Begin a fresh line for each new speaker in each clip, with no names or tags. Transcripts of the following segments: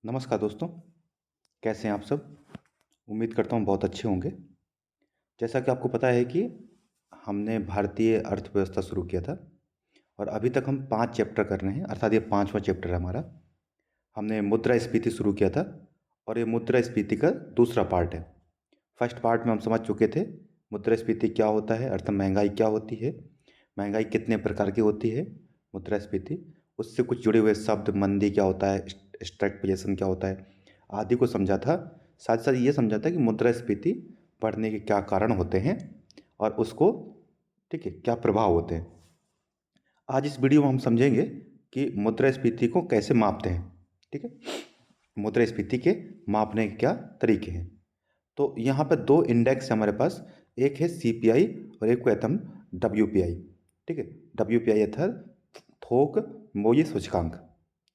नमस्कार दोस्तों, कैसे हैं आप सब? उम्मीद करता हूँ बहुत अच्छे होंगे। जैसा कि आपको पता है कि हमने भारतीय अर्थव्यवस्था शुरू किया था और अभी तक हम 5 चैप्टर कर रहे हैं, अर्थात ये 5वां चैप्टर है हमारा। हमने मुद्रास्फीति शुरू किया था और ये मुद्रास्फीति का दूसरा पार्ट है। फर्स्ट पार्ट में हम समझ चुके थे मुद्रास्फीति क्या होता है, अर्थात महंगाई क्या होती है, महंगाई कितने प्रकार की होती है, मुद्रास्फीति, उससे कुछ जुड़े हुए शब्द, मंदी क्या होता है, स्टैग्फ्लेशन क्या होता है, आदि को समझा था। साथ साथ ये समझा था कि मुद्रास्फीति बढ़ने के क्या कारण होते हैं और उसको, ठीक है, क्या प्रभाव होते हैं। आज इस वीडियो में हम समझेंगे कि मुद्रास्फीति को कैसे मापते हैं। ठीक है, मुद्रास्फीति के मापने के क्या तरीके हैं। तो यहाँ पर दो इंडेक्स है हमारे पास, एक है सीपीआई और एक को कहते हैं हम डब्ल्यूपीआई। ठीक है, डब्ल्यूपीआई अर्थात थोक मोये सूचकांक।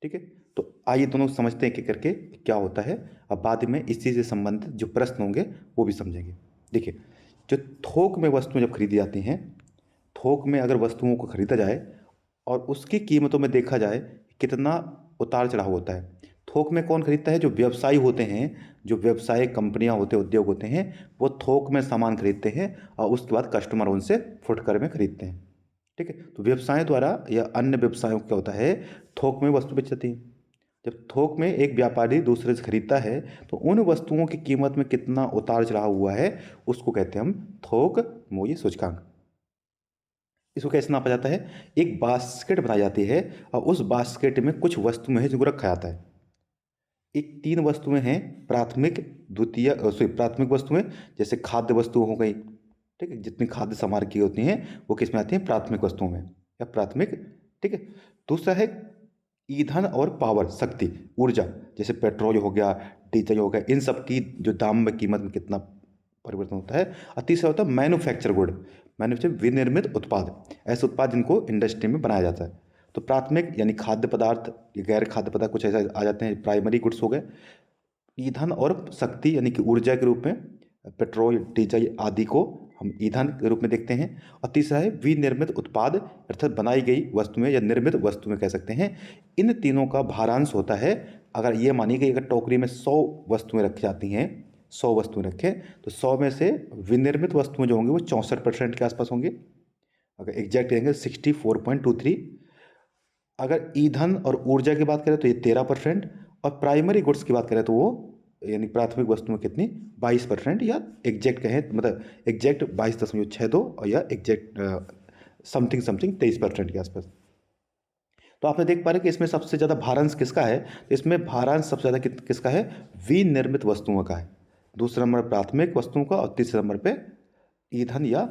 ठीक है, तो आइए दोनों समझते हैं कि करके क्या होता है। अब बाद में इसी से संबंधित जो प्रश्न होंगे वो भी समझेंगे। देखिए, जो थोक में वस्तुएं जब खरीदी जाती हैं, थोक में अगर वस्तुओं को खरीदा जाए और उसकी कीमतों में देखा जाए कितना उतार चढ़ाव होता है। थोक में कौन खरीदता है? जो व्यवसायी होते हैं, जो व्यवसाय कंपनियां होते, उद्योग होते हैं, वो थोक में सामान खरीदते हैं और उसके बाद कस्टमर उनसे फुटकर में खरीदते हैं। ठीक है, तो व्यवसाय द्वारा या अन्य व्यवसायों को क्या होता है, थोक में वस्तु बेची जाती है। जब थोक में एक व्यापारी दूसरे से खरीदता है तो उन वस्तुओं की कीमत में कितना उतार चढ़ाव हुआ है उसको कहते हैं हम थोक मूल्य सूचकांक। इसको कैसे नापा जाता है? एक बास्केट बनाई जाती है और उस बास्केट में कुछ वस्तुएं हैं जिनको रखा जाता है। एक तीन वस्तुएं हैं, प्राथमिक, द्वितीय, सॉरी, प्राथमिक वस्तुएं, जैसे खाद्य वस्तु हो गई। ठीक है, जितनी खाद्य सामग्री होती हैं वो किस में आती हैं? प्राथमिक वस्तुओं में या प्राथमिक। ठीक है, दूसरा है ईंधन और पावर, शक्ति, ऊर्जा, जैसे पेट्रोल हो गया, डीजल हो गया, इन सब की जो दाम में, कीमत में कितना परिवर्तन होता है। और तीसरा होता है मैन्युफैक्चर गुड, मैन्युफैक्चर विनिर्मित उत्पाद, ऐसे उत्पाद जिनको इंडस्ट्री में बनाया जाता है। तो प्राथमिक यानी खाद्य पदार्थ, ये गैर खाद्य पदार्थ कुछ ऐसे आ जाते हैं, प्राइमरी गुड्स हो गए। ईंधन और शक्ति यानी कि ऊर्जा के रूप में पेट्रोल, डीजल आदि को हम ईंधन के रूप में देखते हैं। और तीसरा है विनिर्मित उत्पाद, अर्थात बनाई गई वस्तुएं या निर्मित वस्तुएं कह सकते हैं। इन तीनों का भारांश होता है। अगर ये मानिए कि अगर टोकरी में 100 वस्तुएं रखी जाती हैं, 100 वस्तुएं रखें, तो 100 में से विनिर्मित वस्तुएं जो होंगी वो 64% के आसपास होंगी। अगर एग्जैक्ट कहेंगे 64.23। अगर ईंधन और ऊर्जा की बात करें तो ये 13%। और प्राइमरी गुड्स की बात करें तो वो यानी प्राथमिक वस्तु में कितनी, 22%, या एग्जैक्ट कहें मतलब एग्जैक्ट 22.62, और या एग्जैक्ट समथिंग समथिंग 23% के आसपास। तो आपने देख पा रहे कि इसमें सबसे ज़्यादा भारांश किसका है? तो इसमें भारांश सबसे ज़्यादा किसका है? विनिर्मित वस्तुओं का है। दूसरे नंबर प्राथमिक वस्तुओं का और तीसरे नंबर पे ईंधन या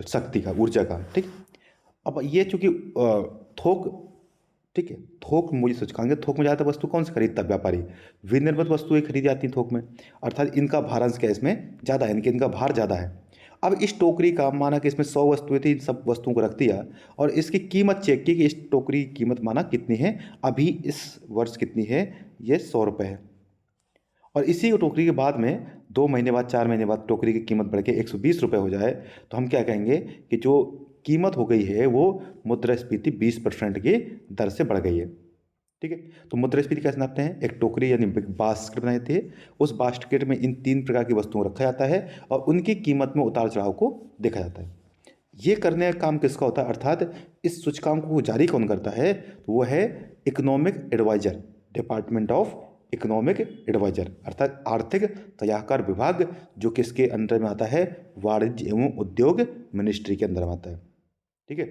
शक्ति का, ऊर्जा का। ठीक, अब ये चूंकि थोक, ठीक है, थोक मूल्य सूचकांक है। थोक में ज़्यादातर वस्तु कौन सी खरीदता है? व्यापारी। विनिर्मित वस्तुएं खरीदी जाती हैं थोक में, अर्थात इनका भारांश क्या है इसमें? ज़्यादा है, इनके इनका भार ज़्यादा है। अब इस टोकरी का, माना कि इसमें 100 वस्तुएं थी, इन सब वस्तुओं को रख दिया और इसकी कीमत चेक की कि इस टोकरी की कीमत माना कितनी है, अभी इस वर्ष कितनी है? ये 100 रुपये है। और इसी टोकरी के बाद में 2 महीने बाद, 4 महीने बाद टोकरी की कीमत बढ़ के 120 रुपये हो जाए, तो हम क्या कहेंगे कि जो कीमत हो गई है वो मुद्रास्फीति 20% की दर से बढ़ गई है। ठीक है, तो मुद्रास्फीति कैसे नापते हैं? एक टोकरी यानी बास्केट बनाई जाती है, उस बास्केट में इन तीन प्रकार की वस्तुओं रखा जाता है और उनकी कीमत में उतार चढ़ाव को देखा जाता है। ये करने का काम किसका होता है? अर्थात इस सूचकांक को जारी कौन करता है? तो वो है economic adviser, department of economic adviser, अर्थात आर्थिक सलाहकार विभाग, जो किसके अंडर में आता है? वाणिज्य एवं उद्योग मिनिस्ट्री के अंदर में आता है। ठीक है,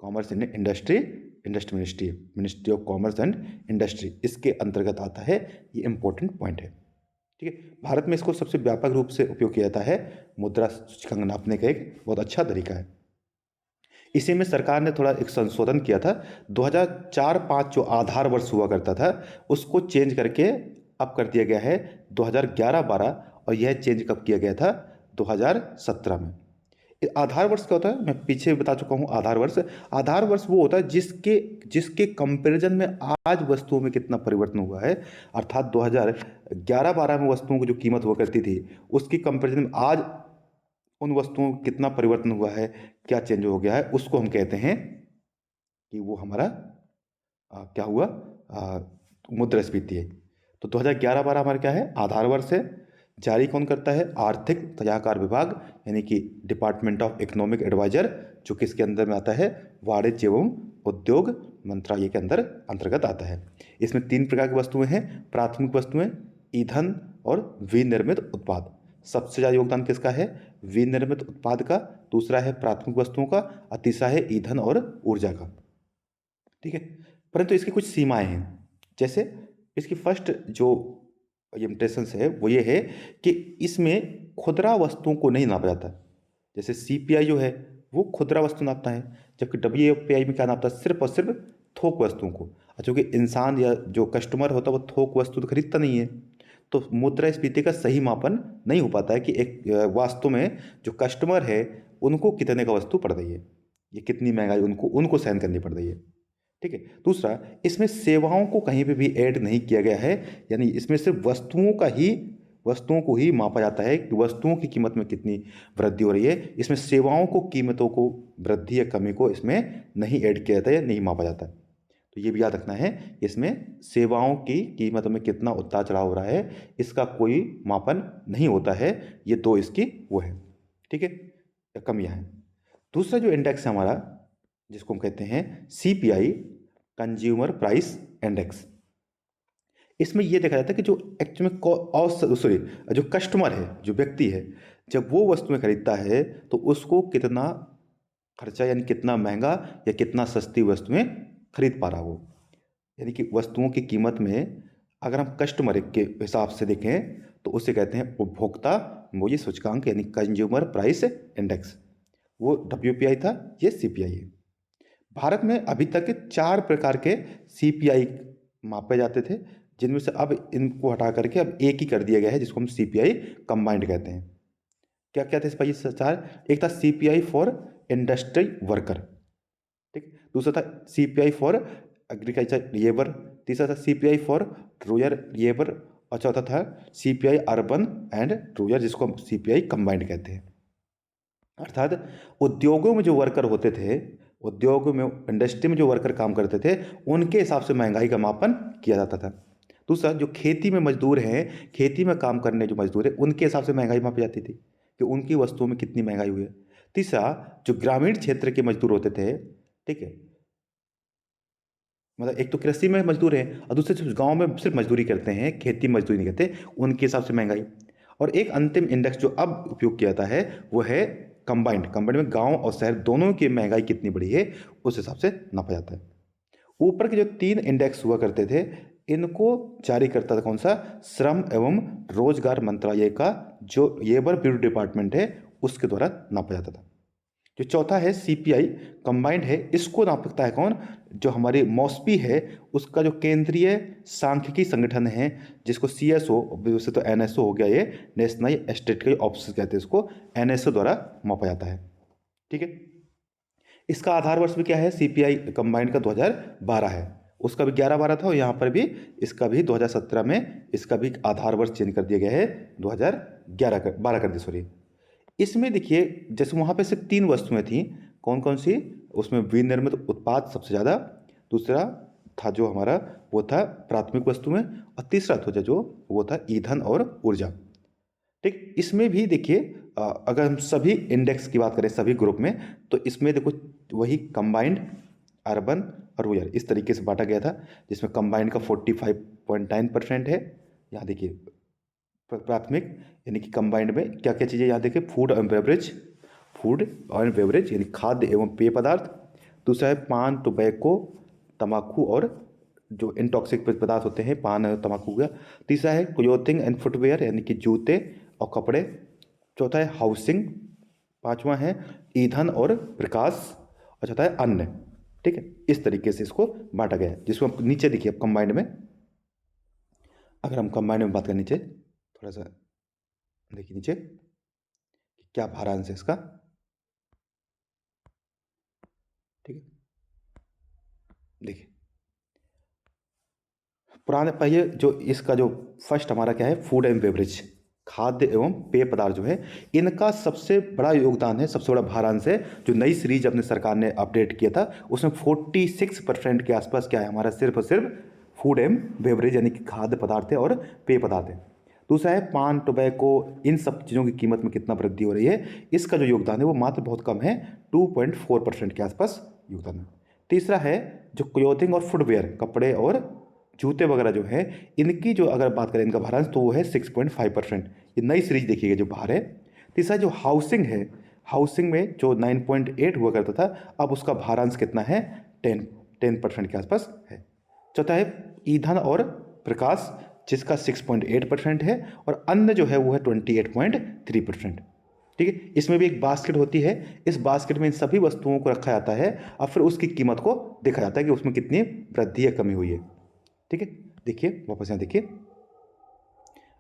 commerce and industry, industry ministry, ministry of commerce and industry, इसके अंतर्गत आता है। ये इंपॉर्टेंट पॉइंट है। ठीक है, भारत में इसको सबसे व्यापक रूप से उपयोग किया जाता है। मुद्रा सूचकांक नापने का एक बहुत अच्छा तरीका है। इसी में सरकार ने थोड़ा एक संशोधन किया था। 2004-05 जो आधार वर्ष हुआ करता था उसको चेंज करके अब कर दिया गया है 2011-12, और यह चेंज कब किया गया था? 2017 में। आधार वर्ष क्या होता है? मैं पीछे बता चुका हूँ। आधार वर्ष, आधार वर्ष वो होता है जिसके जिसके कंपैरिजन में आज वस्तुओं में कितना परिवर्तन हुआ है। अर्थात 2011-12 में वस्तुओं की जो कीमत हुआ करती थी उसकी कंपैरिजन में आज उन वस्तुओं में कितना परिवर्तन हुआ है, क्या चेंज हो गया है, उसको हम कहते हैं कि वो हमारा क्या हुआ? मुद्रास्फीति है। तो 2011-12 हमारा क्या है, आधार वर्ष है। जारी कौन करता है, आर्थिक सलाहकार विभाग यानी कि डिपार्टमेंट ऑफ इकोनॉमिक एडवाइजर, जो किसके अंदर में आता है, वाणिज्य एवं उद्योग मंत्रालय के अंतर्गत आता है। इसमें 3 प्रकार की वस्तुएं हैं, प्राथमिक वस्तुएं, ईंधन और विनिर्मित उत्पाद। सबसे ज़्यादा योगदान किसका है, विनिर्मित उत्पाद का, दूसरा है प्राथमिक वस्तुओं का और तीसरा है ईंधन और ऊर्जा का। ठीक है, परंतु इसकी कुछ सीमाएं हैं। जैसे इसकी फर्स्ट जो लिमिटेशंस है वो ये है कि इसमें खुदरा वस्तुओं को नहीं नापा जाता। जैसे सीपीआई जो है वो खुदरा वस्तु नापता है, जबकि डब्ल्यूपीआई में क्या नापता है, सिर्फ और सिर्फ थोक वस्तुओं को। चूँकि इंसान या जो कस्टमर होता है वो थोक वस्तु तो खरीदता नहीं है, तो मुद्रास्फीति का सही मापन नहीं हो पाता है कि एक वास्तव में जो कस्टमर है उनको कितने का वस्तु पड़ रही है, ये कितनी महंगाई उनको उनको सहन करनी पड़ रही है। ठीक है, दूसरा, इसमें सेवाओं को कहीं पे भी ऐड नहीं किया गया है, यानी इसमें सिर्फ वस्तुओं को ही मापा जाता है कि वस्तुओं की कीमत में कितनी वृद्धि हो रही है। इसमें सेवाओं को कीमतों को वृद्धि या कमी को इसमें नहीं ऐड किया जाता है या नहीं मापा जाता है। तो ये भी याद रखना है, इसमें सेवाओं की कीमतों में कितना उतार चढ़ाव हो रहा है इसका कोई मापन नहीं होता है। ये 2 इसकी वो है, ठीक है, कमियाँ हैं। दूसरा जो इंडेक्स है हमारा, जिसको हम कहते हैं सीपीआई, कंज्यूमर प्राइस इंडेक्स, इसमें यह देखा जाता है कि जो एक्चुअली जो कस्टमर है, जो व्यक्ति है, जब वो वस्तुएं खरीदता है तो उसको कितना खर्चा यानी कितना महंगा या कितना सस्ती वस्तुएं खरीद पा रहा हो। यानी कि वस्तुओं की कीमत में अगर हम कस्टमर के हिसाब से देखें तो उसे कहते हैं उपभोक्ता मूल्य सूचकांक यानी कंज्यूमर प्राइस इंडेक्स। वो डब्ल्यूपीआई था, ये सीपीआई है। भारत में अभी तक 4 प्रकार के सीपीआई मापे जाते थे, जिनमें से अब इनको हटा करके अब एक ही कर दिया गया है, जिसको हम सीपीआई कंबाइंड कहते हैं। क्या क्या थे इस भाई 4? एक था सीपीआई फॉर इंडस्ट्री वर्कर, ठीक, दूसरा था सीपीआई फॉर एग्रीकल्चर लेबर, तीसरा था सीपीआई फॉर रूरल लेबर और चौथा था सीपीआई अर्बन एंड रूरल, जिसको हम सीपीआई कंबाइंड कहते हैं। अर्थात उद्योगों में जो वर्कर होते थे, उद्योगों में इंडस्ट्री में जो वर्कर काम करते थे, उनके हिसाब से महंगाई का मापन किया जाता था। दूसरा, जो खेती में मजदूर हैं, खेती में काम करने जो मजदूर हैं, उनके हिसाब से महंगाई मापी जाती थी कि उनकी वस्तुओं में कितनी महंगाई हुई है। तीसरा, जो ग्रामीण क्षेत्र के मजदूर होते थे, ठीक है, मतलब एक तो कृषि में मजदूर हैं और दूसरे जो गाँव में सिर्फ मजदूरी करते हैं, खेती मजदूरी नहीं करते, उनके हिसाब से महंगाई। और एक अंतिम इंडेक्स जो अब उपयोग किया जाता है वो है कंबाइंड में गांव और शहर दोनों की महंगाई कितनी बढ़ी है उस हिसाब से नापा जाता है। ऊपर के जो 3 इंडेक्स हुआ करते थे, इनको जारी करता था कौन सा, श्रम एवं रोजगार मंत्रालय का जो लेबर ब्यूरो डिपार्टमेंट है उसके द्वारा नापा जाता था। जो चौथा है सीपीआई कंबाइंड है, इसको नापता है कौन, जो हमारी मॉस्पी है उसका जो केंद्रीय सांख्यिकी संगठन है, जिसको सीएसओ, वैसे तो एनएसओ हो गया, ये नेशनल स्टैटिस्टिकल ऑफिस कहते हैं इसको, एनएसओ द्वारा मापा जाता है। ठीक है, इसका आधार वर्ष भी क्या है, सीपीआई कंबाइंड का 2012 है, उसका भी 11-12 था और यहाँ पर भी इसका भी 2017 में इसका भी आधार वर्ष चेंज कर दिया गया है, 2012 कर दिया, सॉरी। इसमें देखिए जैसे वहाँ पे सिर्फ 3 वस्तुएं थी, कौन कौन सी, उसमें विनिर्मित उत्पाद सबसे ज़्यादा, दूसरा था जो हमारा वो था प्राथमिक वस्तुएं और तीसरा था जो वो था ईंधन और ऊर्जा। ठीक, इसमें भी देखिए अगर हम सभी इंडेक्स की बात करें सभी ग्रुप में, तो इसमें देखो वही कंबाइंड, अर्बन और रूरल इस तरीके से बांटा गया था, जिसमें कंबाइंड का 45.9% है। यहाँ देखिए प्राथमिक यानी कि कंबाइंड में क्या क्या चीज़ें यहाँ देखिए, फूड एंड बेवरेज यानी खाद्य एवं पेय पदार्थ, दूसरा है पान, टोबैको, तंबाकू और जो इंटॉक्सिक पदार्थ होते हैं, पान और तंबाकू का, तीसरा है क्लोथिंग एंड फुटवेयर यानी कि जूते और कपड़े, चौथा है हाउसिंग, पांचवा है ईंधन और प्रकाश और चौथा है अन्न। ठीक है, इस तरीके से इसको बांटा गया है, जिसको हम नीचे देखिए अब कंबाइंड में, अगर हम कंबाइंड में बात करें नीचे थोड़ा सा देखिए नीचे क्या भारांश है इसका। ठीक है, देखिए पुराने पहले जो इसका जो फर्स्ट हमारा क्या है, फूड एंड बेवरेज, खाद्य एवं पेय पदार्थ जो है, इनका सबसे बड़ा योगदान है, सबसे बड़ा भारांश है। जो नई सीरीज अपने सरकार ने अपडेट किया था उसमें 46% के आसपास क्या है हमारा, सिर्फ और सिर्फ फूड एंड बेवरेज यानी कि खाद्य पदार्थ है और पेय पदार्थ है। दूसरा है पान, टोबैको, इन सब चीज़ों की कीमत में कितना वृद्धि हो रही है, इसका जो योगदान है वो मात्र बहुत कम है, 2.4% के आसपास योगदान है। तीसरा है जो क्लोथिंग और फुटवेयर, कपड़े और जूते वगैरह जो है, इनकी जो अगर बात करें इनका भारांश तो वो है 6.5%। ये नई सीरीज देखिएगा जो बाहर है। तीसरा जो हाउसिंग है, हाउसिंग में जो 9.8 हुआ करता था, अब उसका भारांश कितना है, 10% के आसपास है। चौथा है ईंधन और प्रकाश, जिसका 6.8% है, और अन्य जो है वो है 28.3%। ठीक है, इसमें भी एक बास्केट होती है, इस बास्केट में इन सभी वस्तुओं को रखा जाता है और फिर उसकी कीमत को देखा जाता है कि उसमें कितनी वृद्धि या कमी हुई है। ठीक है, देखिए वापस यहाँ देखिए,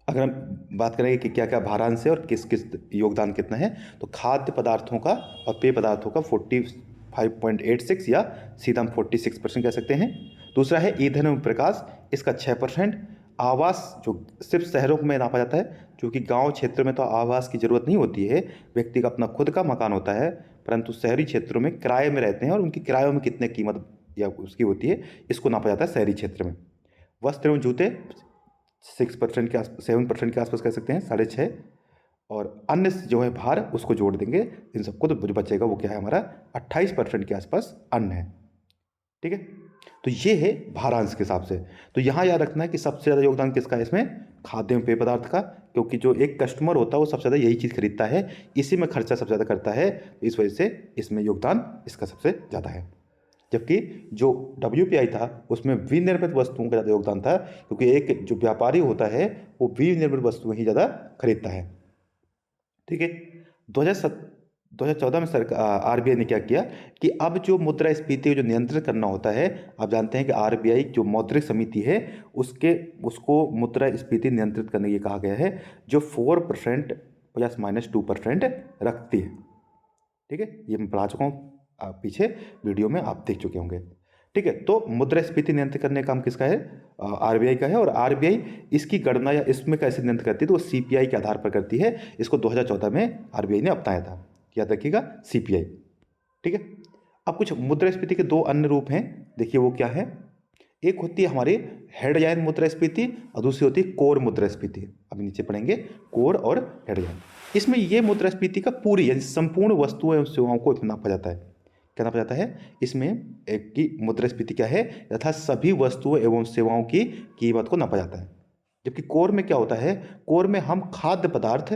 अगर हम बात करेंगे कि क्या क्या भारांश है और किस किस योगदान कितना है, तो खाद्य पदार्थों का और पेय पदार्थों का 45.86 या सीधा हम 46% कह सकते हैं। दूसरा है ईंधन एवं प्रकाश, इसका 6%। आवास जो सिर्फ शहरों में नापा जाता है, क्योंकि गांव क्षेत्र में तो आवास की ज़रूरत नहीं होती है, व्यक्ति का अपना खुद का मकान होता है, परंतु शहरी क्षेत्रों में किराए में रहते हैं और उनकी किरायों में कितने कीमत या उसकी होती है, इसको नापा जाता है शहरी क्षेत्र में। वस्त्र एवं जूते 6% के 7% के आसपास कह सकते हैं, 6.5। और अन्य जो है भार उसको जोड़ देंगे इन सबको, तो जो बचेगा वो क्या है हमारा 28% के आसपास अन्न है। ठीक है, तो ये है भारांश के हिसाब से। तो यहाँ याद रखना है कि सबसे ज़्यादा योगदान किसका है इसमें, खाद्य एवं पेय पदार्थ का, क्योंकि जो एक कस्टमर होता है वो सबसे ज़्यादा यही चीज़ खरीदता है, इसी में खर्चा सबसे ज़्यादा करता है, इस वजह से इसमें योगदान इसका सबसे ज़्यादा है। जबकि जो WPI था उसमें विनिर्मित वस्तुओं का ज़्यादा योगदान था, क्योंकि एक जो व्यापारी होता है वो विनिर्मित वस्तुएं ही ज़्यादा खरीदता है। ठीक है, 2014 में सरकार RBI ने क्या किया कि अब जो मुद्रास्फीति को जो नियंत्रित करना होता है, आप जानते हैं कि RBI जो मौद्रिक समिति है उसको मुद्रास्फीति नियंत्रित करने के लिए कहा गया है, जो 4% प्लस माइनस 2% रखती है। ठीक है, ये मैं पढ़ा चुका हूँ, आप पीछे वीडियो में आप देख चुके होंगे। ठीक है, तो मुद्रास्फीति नियंत्रित करने का काम किसका है, RBI का है। और RBI इसकी गणना या इसमें कैसे नियंत्रित करती है, तो वो CPI के आधार पर करती है। इसको 2014 में RBI ने अपनाया था, याद रखिएगा CPI। ठीक है, अब कुछ मुद्रास्फीति के दो अन्य रूप हैं, देखिए वो क्या है। एक होती है हमारी हेडलाइन मुद्रास्फीति और दूसरी होती है कोर मुद्रास्फीति। अभी नीचे पढ़ेंगे कोर और हेडलाइन। इसमें ये मुद्रास्फीति का पूरी यानी संपूर्ण वस्तुओं एवं सेवाओं को नापा जाता है। क्या नापा जाता है इसमें, एक की मुद्रास्फीति क्या है, तथा सभी वस्तुओं एवं सेवाओं की कीमत को नापा जाता है। जबकि कोर में क्या होता है, कोर में हम खाद्य पदार्थ,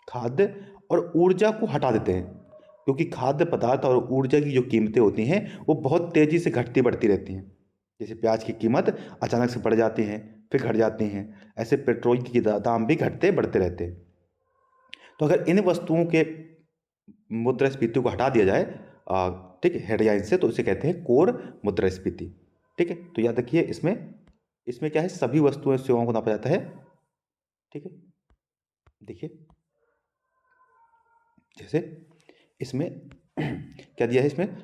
खाद्य और ऊर्जा को हटा देते हैं, क्योंकि खाद्य पदार्थ और ऊर्जा की जो कीमतें होती हैं वो बहुत तेज़ी से घटती बढ़ती रहती हैं। जैसे प्याज की कीमत अचानक से बढ़ जाती हैं फिर घट जाती हैं, ऐसे पेट्रोल की दाम भी घटते बढ़ते रहते हैं। तो अगर इन वस्तुओं के मुद्रास्फीति को हटा दिया जाए, ठीक है, हेडलाइन से, तो उसे कहते हैं कोर मुद्रास्फीति। ठीक है, तो याद रखिए इसमें इसमें क्या है, सभी वस्तुओं सेवाओं को नापा जाता है। ठीक है, देखिए जैसे इसमें क्या दिया है, इसमें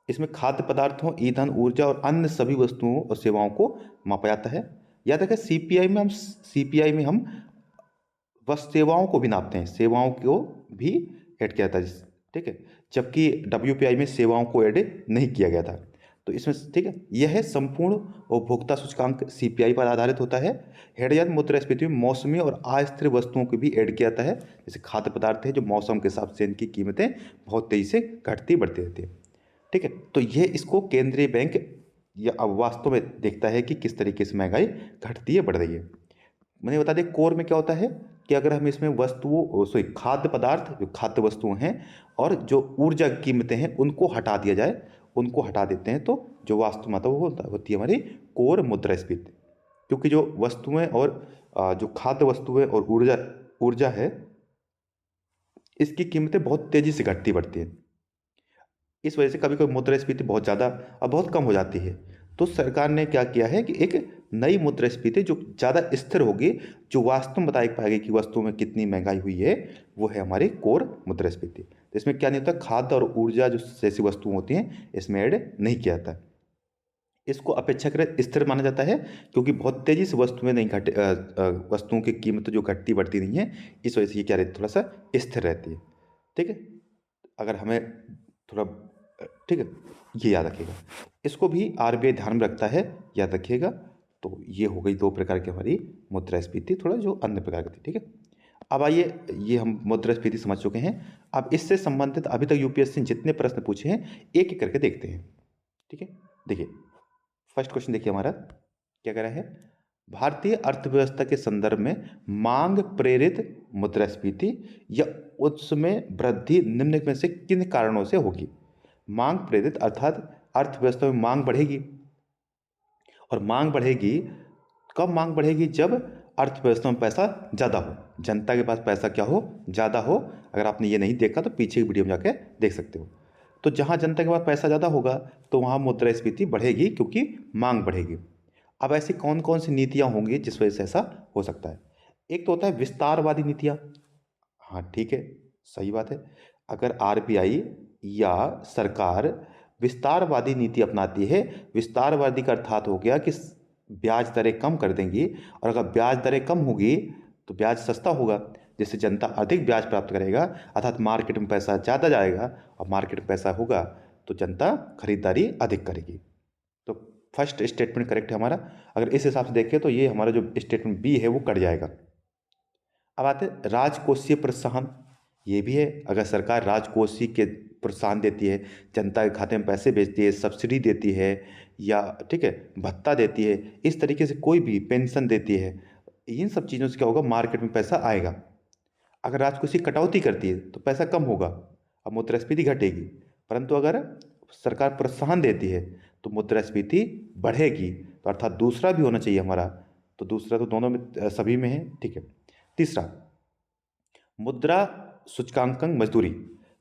इसमें खाद्य पदार्थों, ईंधन, ऊर्जा और अन्य सभी वस्तुओं और सेवाओं को मापा जाता है। याद रखें CPI में हम बस सेवाओं को भी नापते हैं, सेवाओं को भी ऐड किया था। ठीक है, जबकि WPI में सेवाओं को ऐड नहीं किया गया था। तो इसमें ठीक है, यह है संपूर्ण उपभोक्ता सूचकांक CPI पर आधारित होता है। हेडलाइन मुद्रास्फीति में मौसमी और अस्थिर वस्तुओं को भी ऐड किया जाता है, जैसे खाद्य पदार्थ है जो मौसम के हिसाब से इनकी कीमतें बहुत तेज़ी से घटती बढ़ती रहती है। ठीक है, तो ये इसको केंद्रीय बैंक या अब वास्तव में देखता है कि किस तरीके से महंगाई घटती है बढ़ रही है। मैंने बता दें कोर में क्या होता है कि अगर हम इसमें वस्तुओं सॉरी खाद्य पदार्थ जो खाद्य वस्तुएं हैं और जो ऊर्जा की कीमतें हैं उनको हटा दिया जाए, उनको हटा देते हैं, तो जो वास्तव में वो होती है हमारी कोर मुद्रास्फीति। क्योंकि जो वस्तुएं और जो खाद्य वस्तुएं और ऊर्जा ऊर्जा है, इसकी कीमतें बहुत तेज़ी से घटती बढ़ती हैं। इस वजह से कभी कभी मुद्रास्फीति बहुत ज़्यादा और बहुत कम हो जाती है। तो सरकार ने क्या किया है कि एक नई मुद्रास्फीति जो ज़्यादा स्थिर होगी, जो वास्तव में बता पाएगी कि वस्तुओं में कितनी महंगाई हुई है, वो है हमारी कोर मुद्रास्फीति। तो इसमें क्या नहीं होता, खाद्य और ऊर्जा जो जैसी वस्तुएं होती हैं इसमें ऐड नहीं किया जाता। इसको अपेक्षाकृत स्थिर माना जाता है, क्योंकि बहुत तेज़ी से वस्तुएं नहीं घट वस्तुओं की कीमत जो घटती बढ़ती नहीं है, इस वजह से ये क्या रहती है, थोड़ा सा स्थिर रहती है। ठीक है, अगर हमें थोड़ा ठीक है, ये याद रखिएगा, इसको भी RBI ध्यान में रखता है, याद रखिएगा। तो ये हो गई दो प्रकार की हमारी मुद्रास्फीति, थोड़ा जो अन्य प्रकार की थी। ठीक है, अब आइए, ये हम मुद्रास्फीति समझ चुके हैं। अब इससे संबंधित अभी तक यूपीएससी ने जितने प्रश्न पूछे हैं एक एक करके देखते हैं। ठीक है, देखिए फर्स्ट क्वेश्चन देखिए हमारा क्या कह रहा है, भारतीय अर्थव्यवस्था के संदर्भ में मांग प्रेरित मुद्रास्फीति या उसमें वृद्धि निम्न में से किन कारणों से होगी। मांग प्रेरित अर्थात अर्थव्यवस्था में मांग बढ़ेगी, और मांग बढ़ेगी कब, मांग बढ़ेगी जब अर्थव्यवस्था में पैसा ज़्यादा हो, जनता के पास पैसा क्या हो, ज़्यादा हो। अगर आपने ये नहीं देखा तो पीछे की वीडियो में जाके देख सकते हो। तो जहाँ जनता के पास पैसा ज़्यादा होगा तो वहाँ मुद्रास्फीति बढ़ेगी, क्योंकि मांग बढ़ेगी। अब ऐसी कौन कौन सी नीतियाँ होंगी जिस वजह से ऐसा हो सकता है। एक तो होता है विस्तारवादी नीतियाँ। हाँ ठीक है, सही बात है। अगर आरबीआई या सरकार विस्तारवादी नीति अपनाती है, विस्तारवादी का अर्थात हो गया कि ब्याज दरें कम कर देंगी, और अगर ब्याज दरें कम होगी तो ब्याज सस्ता होगा, जिससे जनता अधिक ब्याज प्राप्त करेगा, अर्थात मार्केट में पैसा ज़्यादा जाएगा, और मार्केट में पैसा होगा तो जनता खरीदारी अधिक करेगी। तो फर्स्ट स्टेटमेंट करेक्ट है हमारा। अगर इस हिसाब से देखें तो ये हमारा जो स्टेटमेंट बी है वो कट जाएगा। अब आते हैं राजकोषीय प्रोत्साहन, ये भी है। अगर सरकार राजकोषीय के प्रोत्साहन देती है, जनता के खाते में पैसे भेजती है, सब्सिडी देती है, या ठीक है भत्ता देती है, इस तरीके से कोई भी पेंशन देती है, इन सब चीज़ों से क्या होगा, मार्केट में पैसा आएगा। अगर राजकोषीय कटौती करती है तो पैसा कम होगा, अब मुद्रास्फीति घटेगी। परंतु अगर सरकार प्रोत्साहन देती है तो मुद्रास्फीति बढ़ेगी। तो अर्थात दूसरा भी होना चाहिए हमारा। तो दूसरा तो दोनों में सभी में है। ठीक है, तीसरा मुद्रा सूचकांकन मजदूरी,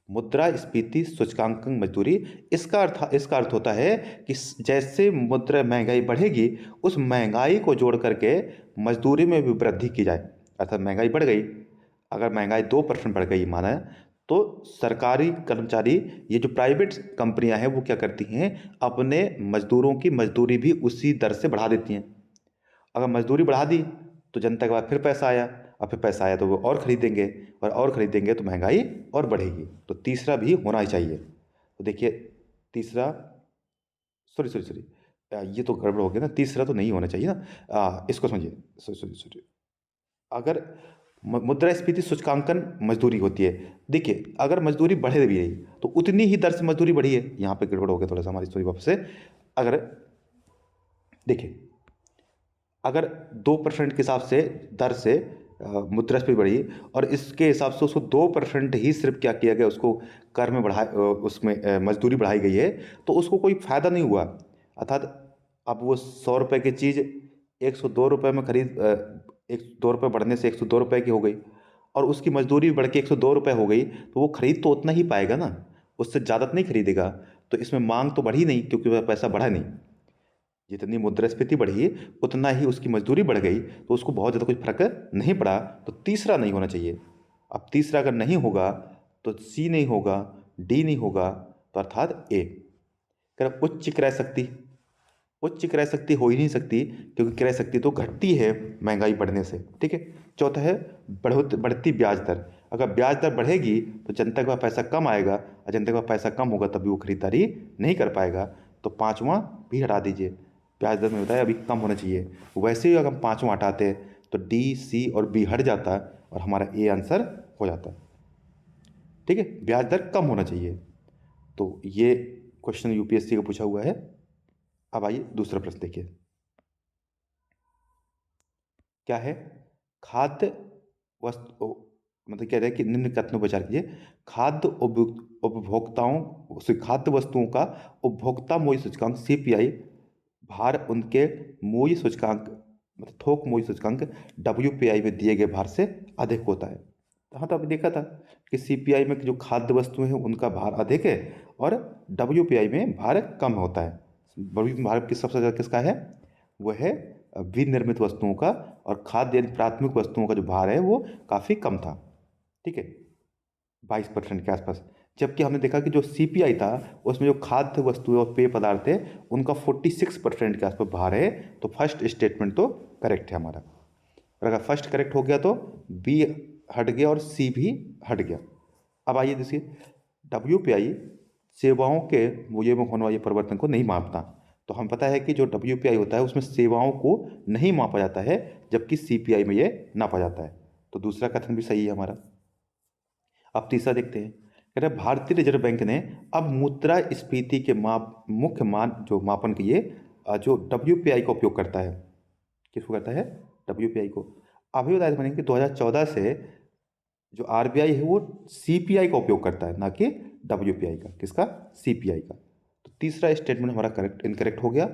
मुद्रास्फीति सूचकांकन मजदूरी। इसका अर्थ होता है कि जैसे मुद्रा महंगाई बढ़ेगी, उस महंगाई को जोड़ करके मजदूरी में भी वृद्धि की जाए। अर्थात महंगाई बढ़ गई, अगर महंगाई 2% बढ़ गई माना, तो सरकारी कर्मचारी, ये जो प्राइवेट कंपनियां हैं वो क्या करती हैं, अपने मजदूरों की मजदूरी भी उसी दर से बढ़ा देती हैं। अगर मजदूरी बढ़ा दी तो जनता के पास फिर पैसा आया, और फिर पैसा आया तो वो और खरीदेंगे, और खरीदेंगे तो महंगाई और बढ़ेगी। तो तीसरा भी होना ही चाहिए। तो देखिए तीसरा, सॉरी सॉरी सॉरी, ये तो गड़बड़ हो गया ना, तीसरा तो नहीं होना चाहिए ना। इसको समझिए, सॉरी सॉरी सॉरी, अगर मुद्रास्फीति सूचकांकन मजदूरी होती है, देखिए अगर मजदूरी बढ़े भी रही तो उतनी ही दर से मजदूरी बढ़ी है। यहाँ पे गड़बड़ हो गया थोड़ा सा हमारी स्टोरी वापस से। अगर देखिए, अगर 2% के हिसाब से दर से मुद्रास्फीति बढ़ी, और इसके हिसाब से उसको 2% ही सिर्फ क्या किया गया, उसको कर में उसमें मजदूरी बढ़ाई गई है, तो उसको कोई फायदा नहीं हुआ। अर्थात अब वो 100 रुपये की चीज़ 102 रुपये में खरीद, 102 रुपये बढ़ने से 102 रुपये की हो गई, और उसकी मजदूरी भी बढ़ के 102 रुपये हो गई, तो वो खरीद तो उतना ही पाएगा ना, उससे ज़्यादा तो नहीं खरीदेगा। तो इसमें मांग तो बढ़ी नहीं, क्योंकि वह पैसा बढ़ा नहीं। जितनी मुद्रास्फीति बढ़ी उतना ही उसकी मजदूरी बढ़ गई, तो उसको बहुत ज़्यादा कुछ फर्क नहीं पड़ा। तो तीसरा नहीं होना चाहिए। अब तीसरा अगर नहीं होगा तो सी नहीं होगा, डी नहीं होगा, तो अर्थात ए। कर उच्च क्रय शक्ति, उच्च क्रय शक्ति हो ही नहीं सकती, क्योंकि क्रय शक्ति तो घटती है महंगाई बढ़ने से। ठीक है, चौथा है बढ़ती ब्याज दर। अगर ब्याज दर बढ़ेगी तो जनता के पास पैसा कम आएगा, और जनता के पास पैसा कम होगा तभी वो खरीदारी नहीं कर पाएगा। तो पाँचवा भी हटा दीजिए, ब्याज दर में बताया अभी कम होना चाहिए। वैसे ही अगर हम पाँचवा हटाते तो डी, सी और बी हट जाता, और हमारा ए आंसर हो जाता। ठीक है, ब्याज दर कम होना चाहिए। तो ये क्वेश्चन यूपीएससी का पूछा हुआ है। अब आइए दूसरा प्रश्न देखिए, क्या है, खाद्य वस्तु, मतलब कह रहे हैं कि निम्न कथनों पर विचार कीजिए। खाद्य उपभोक्ताओं से खाद्य वस्तुओं का उपभोक्ता मूल्य सूचकांक सीपीआई भार उनके मूल्य सूचकांक, मतलब थोक मूल्य सूचकांक डब्ल्यूपीआई में दिए गए भार से अधिक होता है। हाँ, तो अभी देखा था कि सीपीआई में जो खाद्य वस्तुएं हैं उनका भार अधिक है, और डब्ल्यूपीआई में भार कम होता है। भारत की सबसे ज़्यादा किसका है, वो है विनिर्मित वस्तुओं का, और खाद्य यानी प्राथमिक वस्तुओं का जो भार है वो काफ़ी कम था। ठीक है, 22% के आसपास। जबकि हमने देखा कि जो सीपीआई था उसमें जो खाद्य वस्तुएं और पेय पदार्थ है उनका 46% के आसपास भार है। तो फर्स्ट स्टेटमेंट तो करेक्ट है हमारा। और अगर फर्स्ट करेक्ट हो गया तो बी हट गया और सी भी हट गया। अब आइए देखिए, डब्ल्यूपीआई सेवाओं के मूल्य में होने वाले परिवर्तन को नहीं मापता। तो हम पता है कि जो WPI होता है उसमें सेवाओं को नहीं मापा जाता है, जबकि CPI में ये नापा जाता है। तो दूसरा कथन भी सही है हमारा। अब तीसरा देखते हैं, कह रहे हैं भारतीय रिजर्व बैंक ने अब मुद्रास्फीति के मुख्य मान जो मापन के लिए जो WPI का उपयोग करता है। किसको करता है? WPI को। अभी बताया मैंने कि 2014 से जो RBI है वो CPI का उपयोग करता है, ना कि WPI का। किसका? CPI का। तो तीसरा स्टेटमेंट हमारा करेक्ट इनकरेक्ट हो गया,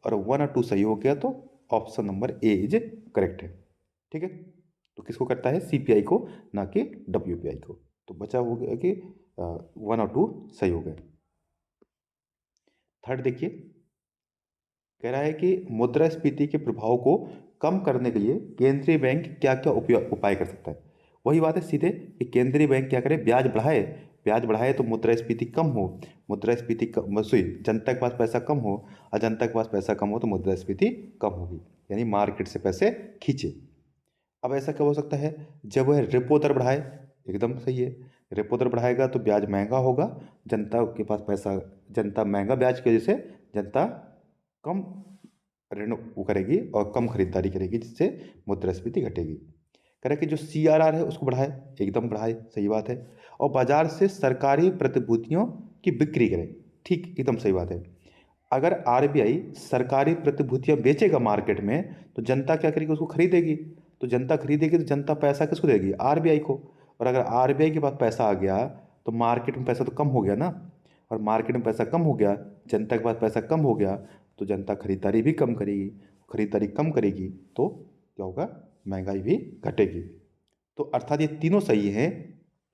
और 1 और 2 सही हो गया, तो option number A is correct है। ठीक है, तो किसको करता है? CPI को, ना कि WPI को। तो बचा हो गया कि 1 और 2 सही हो गए। थर्ड देखिए, कह रहा है कि मुद्रास्फीति के प्रभाव को कम करने के लिए केंद्रीय बैंक क्या क्या उपाय कर सकता है। वही बात है सीधे कि केंद्रीय बैंक क्या करे? ब्याज बढ़ाए। ब्याज बढ़ाए तो मुद्रास्फीति कम हो। मुद्रास्फीति कम, सॉरी, जनता के पास पैसा कम हो, और जनता के पास पैसा कम हो तो मुद्रास्फीति कम होगी, यानी मार्केट से पैसे खींचे। अब ऐसा क्या हो सकता है? जब वह रेपो दर बढ़ाए। एकदम सही है, रेपो दर बढ़ाएगा तो ब्याज महंगा होगा, जनता के पास पैसा, जनता महंगा ब्याज की वजह से जनता कम ऋण वो करेगी और कम खरीदारी करेगी, जिससे मुद्रास्फीति घटेगी। कह रहे कि जो CRR है उसको बढ़ाए। एकदम बढ़ाए, सही बात है। और बाजार से सरकारी प्रतिभूतियों की बिक्री करे। ठीक, एकदम सही बात है। अगर RBI सरकारी प्रतिभूतियां बेचेगा मार्केट में, तो जनता क्या करेगी? उसको खरीदेगी। तो जनता खरीदेगी तो जनता पैसा किसको देगी? RBI को। और अगर RBI के पास पैसा आ गया तो मार्केट में पैसा तो कम हो गया ना, और मार्केट में पैसा कम हो गया, जनता के पास पैसा कम हो गया, तो जनता खरीदारी भी कम करेगी। खरीदारी कम करेगी तो क्या होगा? महंगाई भी घटेगी। तो अर्थात ये तीनों सही हैं,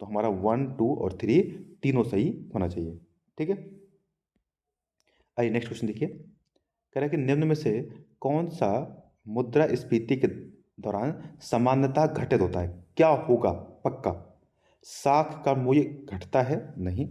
तो हमारा 1, 2 और 3 तीनों सही होना चाहिए। ठीक है, आइए नेक्स्ट क्वेश्चन देखिए। कह रहा है कि निम्न में से कौन सा मुद्रास्फीति के दौरान सामान्यतः घटित होता है? क्या होगा? पक्का। साख का मूल्य घटता है? नहीं।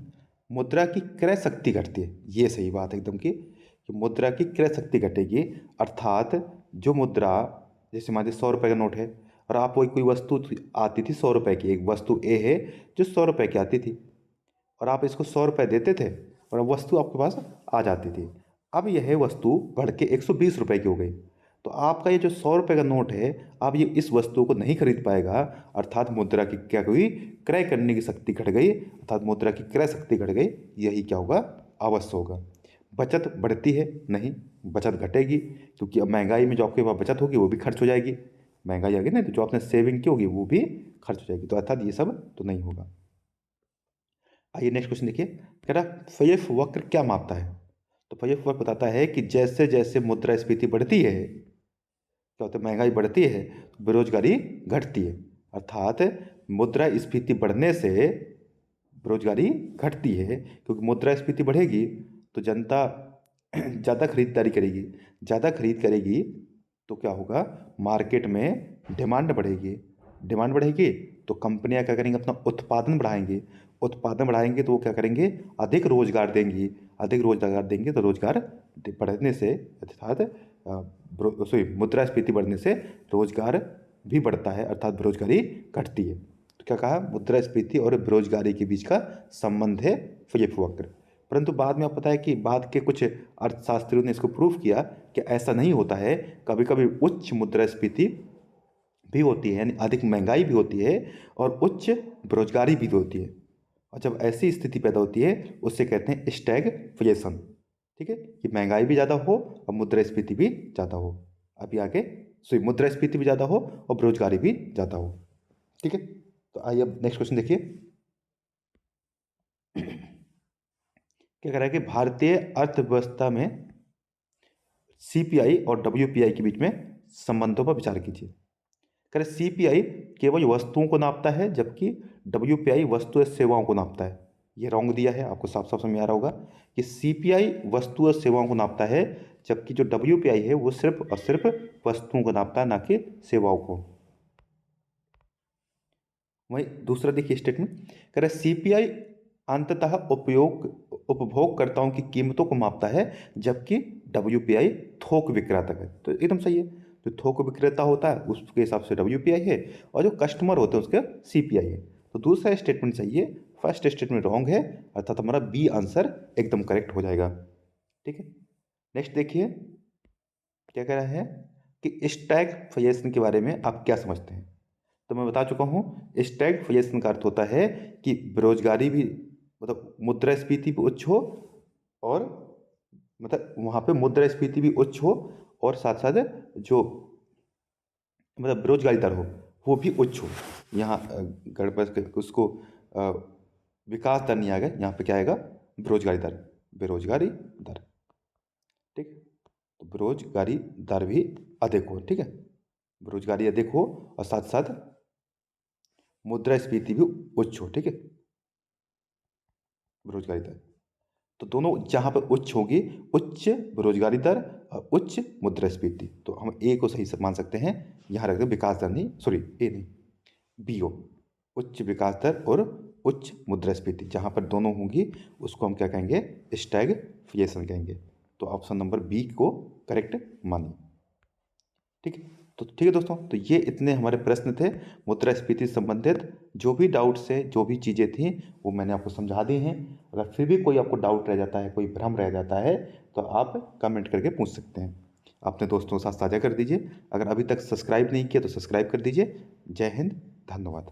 मुद्रा की क्रय शक्ति घटती है? ये सही बात है एकदम की, कि मुद्रा की क्रय शक्ति घटेगी। अर्थात जो मुद्रा, जैसे मान लीजिए 100 रुपये का नोट है, और आप कोई कोई वस्तु आती थी 100 रुपये की, एक वस्तु ए है जो 100 रुपये की आती थी, और आप इसको 100 रुपये देते थे और वस्तु आपके पास आ जाती थी। अब यह वस्तु बढ़ के 120 रुपये की हो गई, तो आपका ये जो 100 रुपये का नोट है, आप ये इस वस्तु को नहीं खरीद पाएगा। अर्थात मुद्रा की क्या हुई? क्रय करने की शक्ति घट गई, अर्थात मुद्रा की क्रय शक्ति घट गई। यही क्या होगा? अवश्य होगा। बचत बढ़ती है? नहीं, बचत घटेगी, क्योंकि अब महंगाई में जो आपके पास बचत होगी वो भी खर्च हो जाएगी। महंगाई आ गई ना, तो जो आपने सेविंग की होगी वो भी खर्च हो जाएगी। तो अर्थात ये सब तो नहीं होगा। आइए नेक्स्ट क्वेश्चन देखिए। कह रहा FIF वक्र क्या मापता है? तो FIF वक्र बताता है कि जैसे जैसे मुद्रास्फीति बढ़ती है, क्या होता है? महंगाई बढ़ती है तो बेरोजगारी घटती है। अर्थात मुद्रास्फीति बढ़ने से बेरोजगारी घटती है, क्योंकि मुद्रास्फीति बढ़ेगी तो जनता ज़्यादा खरीदारी करेगी। ज़्यादा खरीद करेगी तो क्या होगा? मार्केट में डिमांड बढ़ेगी। डिमांड बढ़ेगी तो कंपनियां क्या करेंगी? अपना उत्पादन बढ़ाएंगी। उत्पादन बढ़ाएंगे तो वो क्या करेंगे? अधिक रोजगार देंगी। अधिक रोजगार देंगे तो रोजगार बढ़ने से, अर्थात सॉरी, मुद्रास्फीति बढ़ने से रोजगार भी बढ़ता है, अर्थात बेरोजगारी घटती है। तो क्या कहा? मुद्रास्फीति और बेरोजगारी के बीच का संबंध है FIF वक्र। परंतु बाद में आप पता है कि बाद के कुछ अर्थशास्त्रियों ने इसको प्रूव किया कि ऐसा नहीं होता है। कभी कभी उच्च मुद्रास्फीति भी होती है, यानी अधिक महंगाई भी होती है, और उच्च बेरोजगारी भी होती है। और जब ऐसी स्थिति पैदा होती है उससे कहते हैं स्टैगफ्लेशन। ठीक है, कि महंगाई भी ज़्यादा हो और मुद्रास्फीति भी ज़्यादा हो। अभी आगे, सॉरी, मुद्रास्फीति भी ज़्यादा हो और बेरोजगारी भी ज़्यादा हो। ठीक है, तो आइए अब नेक्स्ट क्वेश्चन देखिए। क्या कह रहा है कि भारतीय अर्थव्यवस्था में CPI और WPI के बीच में संबंधों पर विचार कीजिए। कह रहे CPI केवल वस्तुओं को नापता है, जबकि WPI वस्तु और सेवाओं को नापता है। ये रॉन्ग दिया है, आपको साफ साफ समझ में आ रहा होगा कि CPI वस्तु और सेवाओं को नापता है, जबकि जो WPI है वो सिर्फ और सिर्फ वस्तुओं को नापता है, ना कि सेवाओं को। वहीं दूसरा देखिए स्टेटमेंट, कह रहा है CPI अंततः उपभोगकर्ताओं की कीमतों को मापता है, जबकि WPI थोक विक्रेता है। तो एकदम सही है, जो थोक विक्रेता होता है उसके हिसाब से WPI है, और जो कस्टमर होते हैं उसका CPI है। तो दूसरा स्टेटमेंट सही है, फर्स्ट स्टेटमेंट रॉन्ग है, अर्थात हमारा बी आंसर एकदम करेक्ट हो जाएगा। ठीक है, नेक्स्ट देखिए क्या कह रहा है कि स्टैगफ्लेशन के बारे में आप क्या समझते हैं। तो मैं बता चुका हूँ, स्टैगफ्लेशन का अर्थ होता है कि बेरोजगारी भी, मतलब मुद्रास्फीति भी उच्च हो, और मतलब वहाँ पे मुद्रास्फीति भी उच्च हो, और साथ साथ जो मतलब बेरोजगारी दर हो वो भी उच्च हो। यहाँ गड़बड़ उसको विकास दर नहीं आएगा, यहाँ पे क्या आएगा, बेरोजगारी दर, बेरोजगारी दर। ठीक, तो बेरोजगारी दर भी अधिक हो। ठीक है, बेरोजगारी अधिक हो और साथ साथ मुद्रास्फीति भी उच्च हो। ठीक है, बेरोजगारी दर, तो दोनों जहाँ पर उच्च होगी, उच्च बेरोजगारी दर और उच्च मुद्रास्फीति, तो हम ए को सही से मान सकते हैं। यहाँ रख दो विकास दर, नहीं सॉरी ए नहीं, बी हो, उच्च विकास दर और उच्च मुद्रास्फीति, जहाँ पर दोनों होंगी उसको हम क्या कहेंगे, स्टैगफ्लेशन कहेंगे। तो ऑप्शन नंबर बी को करेक्ट मानिए। ठीक है, तो ठीक है दोस्तों, तो ये इतने हमारे प्रश्न थे मुद्रास्फीति से संबंधित। जो भी डाउट्स है, जो भी चीज़ें थी, वो मैंने आपको समझा दी हैं। अगर फिर भी कोई आपको डाउट रह जाता है, कोई भ्रम रह जाता है, तो आप कमेंट करके पूछ सकते हैं। अपने दोस्तों के साथ साझा कर दीजिए। अगर अभी तक सब्सक्राइब नहीं किया तो सब्सक्राइब कर दीजिए। जय हिंद, धन्यवाद।